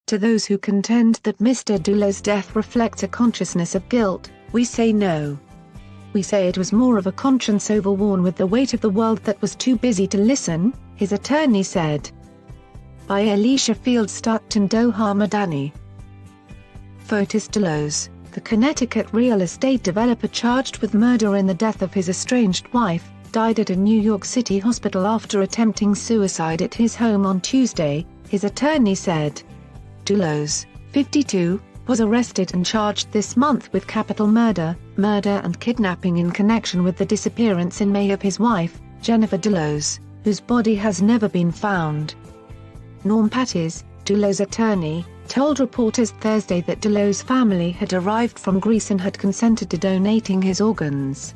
To those who contend that Mr. Dulos' death reflects a consciousness of guilt, we say no. We say it was more of a conscience overworn with the weight of the world that was too busy to listen, his attorney said. By Alicia Field-Stockton Doha Madani. Fotis Dulos, the Connecticut real estate developer charged with murder in the death of his estranged wife, died at a New York City hospital after attempting suicide at his home on Tuesday, his attorney said. Dulos, 52, was arrested and charged this month with capital murder and kidnapping in connection with the disappearance in May of his wife, Jennifer Dulos, whose body has never been found. Norm Pattis, Dulos' attorney, told reporters Thursday that Dulos' family had arrived from Greece and had consented to donating his organs.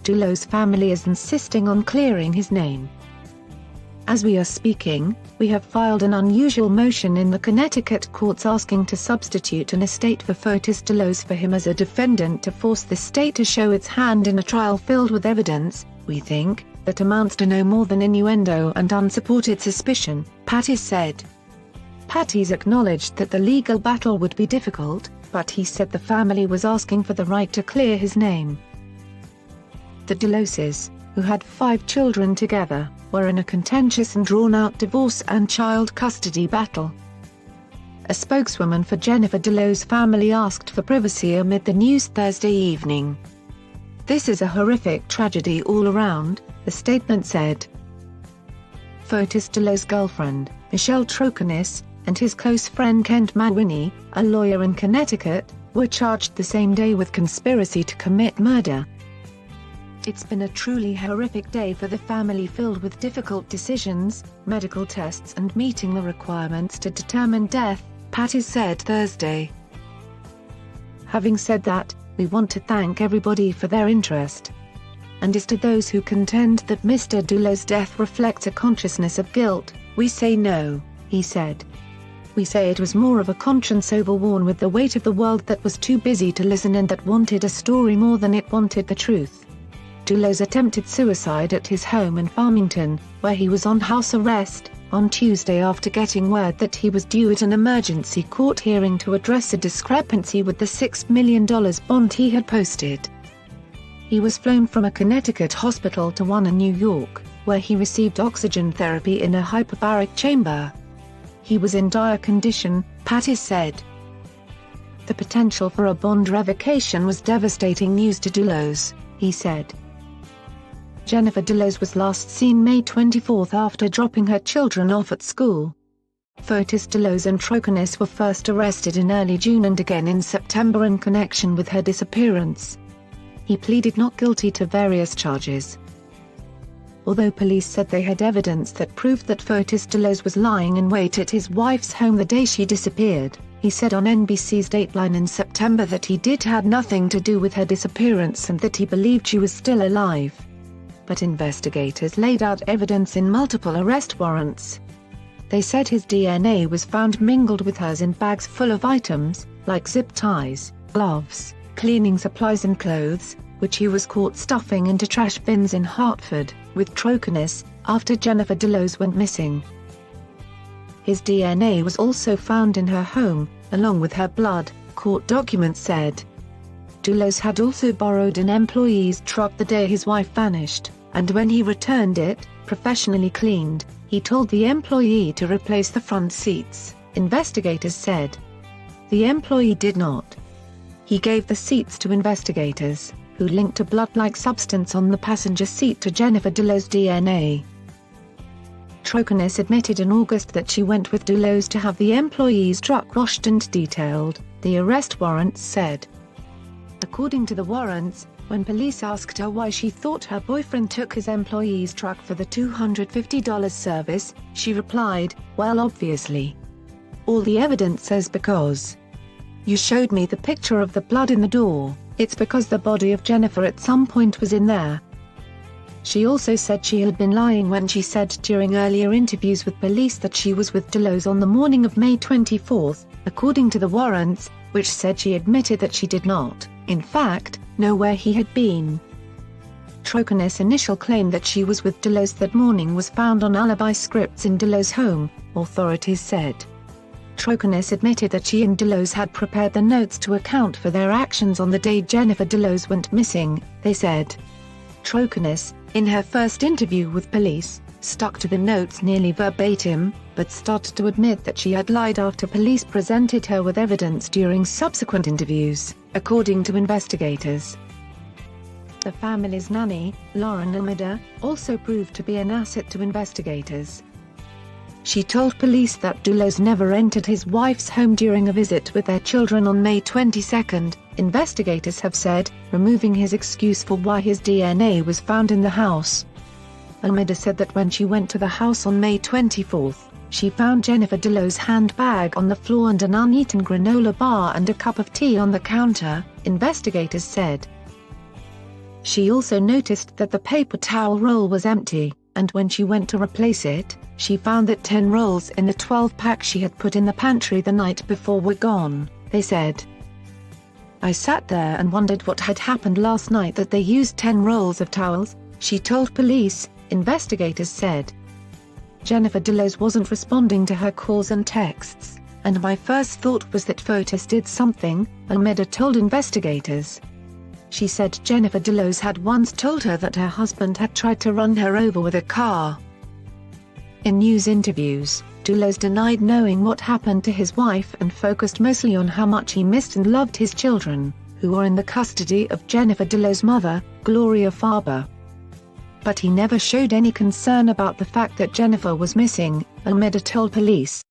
Dulos' family is insisting on clearing his name. As we are speaking, we have filed an unusual motion in the Connecticut courts asking to substitute an estate for Fotis Dulos for him as a defendant to force the state to show its hand in a trial filled with evidence, we think, that amounts to no more than innuendo and unsupported suspicion, Pattis said. Pattis acknowledged that the legal battle would be difficult, but he said the family was asking for the right to clear his name. The Duloses, who had 5 children together, were in a contentious and drawn-out divorce and child custody battle. A spokeswoman for Jennifer Dulos' family asked for privacy amid the news Thursday evening. "This is a horrific tragedy all around," the statement said. Fotis Dulos' girlfriend, Michelle Troconis, and his close friend Kent Mawhinney, a lawyer in Connecticut, were charged the same day with conspiracy to commit murder. "It's been a truly horrific day for the family, filled with difficult decisions, medical tests and meeting the requirements to determine death," Pattis said Thursday. Having said that, we want to thank everybody for their interest. And as to those who contend that Mr. Dulos' death reflects a consciousness of guilt, we say no, he said. We say it was more of a conscience overworn with the weight of the world that was too busy to listen and that wanted a story more than it wanted the truth. Dulos attempted suicide at his home in Farmington, where he was on house arrest, on Tuesday after getting word that he was due at an emergency court hearing to address a discrepancy with the $6 million bond he had posted. He was flown from a Connecticut hospital to one in New York, where he received oxygen therapy in a hyperbaric chamber. He was in dire condition, Pattis said. The potential for a bond revocation was devastating news to Dulos, he said. Jennifer Dulos was last seen May 24 after dropping her children off at school. Fotis Dulos and Troconis were first arrested in early June and again in September in connection with her disappearance. He pleaded not guilty to various charges. Although police said they had evidence that proved that Fotis Dulos was lying in wait at his wife's home the day she disappeared, he said on NBC's Dateline in September that he had nothing to do with her disappearance and that he believed she was still alive. But investigators laid out evidence in multiple arrest warrants. They said his DNA was found mingled with hers in bags full of items, like zip ties, gloves, cleaning supplies and clothes, which he was caught stuffing into trash bins in Hartford, with Troconis, after Jennifer Dulos went missing. His DNA was also found in her home, along with her blood, court documents said. Dulos had also borrowed an employee's truck the day his wife vanished, and when he returned it, professionally cleaned, he told the employee to replace the front seats, investigators said. The employee did not. He gave the seats to investigators, who linked a blood-like substance on the passenger seat to Jennifer Dulos' DNA. Troconis admitted in August that she went with Dulos to have the employee's truck washed and detailed, the arrest warrants said. According to the warrants, when police asked her why she thought her boyfriend took his employee's truck for the $250 service, she replied, "Well, obviously. All the evidence says because. You showed me the picture of the blood in the door, it's because the body of Jennifer at some point was in there." She also said she had been lying when she said during earlier interviews with police that she was with Dulos on the morning of May 24, according to the warrants, which said she admitted that she did not, in fact, know where he had been. Troconis' initial claim that she was with Dulos that morning was found on alibi scripts in Dulos' home, authorities said. Troconis admitted that she and Dulos had prepared the notes to account for their actions on the day Jennifer Dulos went missing, they said. Troconis, in her first interview with police, stuck to the notes nearly verbatim, but started to admit that she had lied after police presented her with evidence during subsequent interviews, according to investigators. The family's nanny, Lauren Almeida, also proved to be an asset to investigators. She told police that Dulos never entered his wife's home during a visit with their children on May 22, investigators have said, removing his excuse for why his DNA was found in the house. Almeida said that when she went to the house on May 24, she found Jennifer Dulos' handbag on the floor and an uneaten granola bar and a cup of tea on the counter, investigators said. She also noticed that the paper towel roll was empty, and when she went to replace it, she found that 10 rolls in the 12-pack she had put in the pantry the night before were gone, they said. I sat there and wondered what had happened last night that they used 10 rolls of towels, she told police, investigators said. Jennifer Dulos wasn't responding to her calls and texts, and my first thought was that Fotis did something, Almeida told investigators. She said Jennifer Dulos had once told her that her husband had tried to run her over with a car. In news interviews, Dulos denied knowing what happened to his wife and focused mostly on how much he missed and loved his children, who were in the custody of Jennifer Dulos' mother, Gloria Farber. But he never showed any concern about the fact that Jennifer was missing, Almeida told police.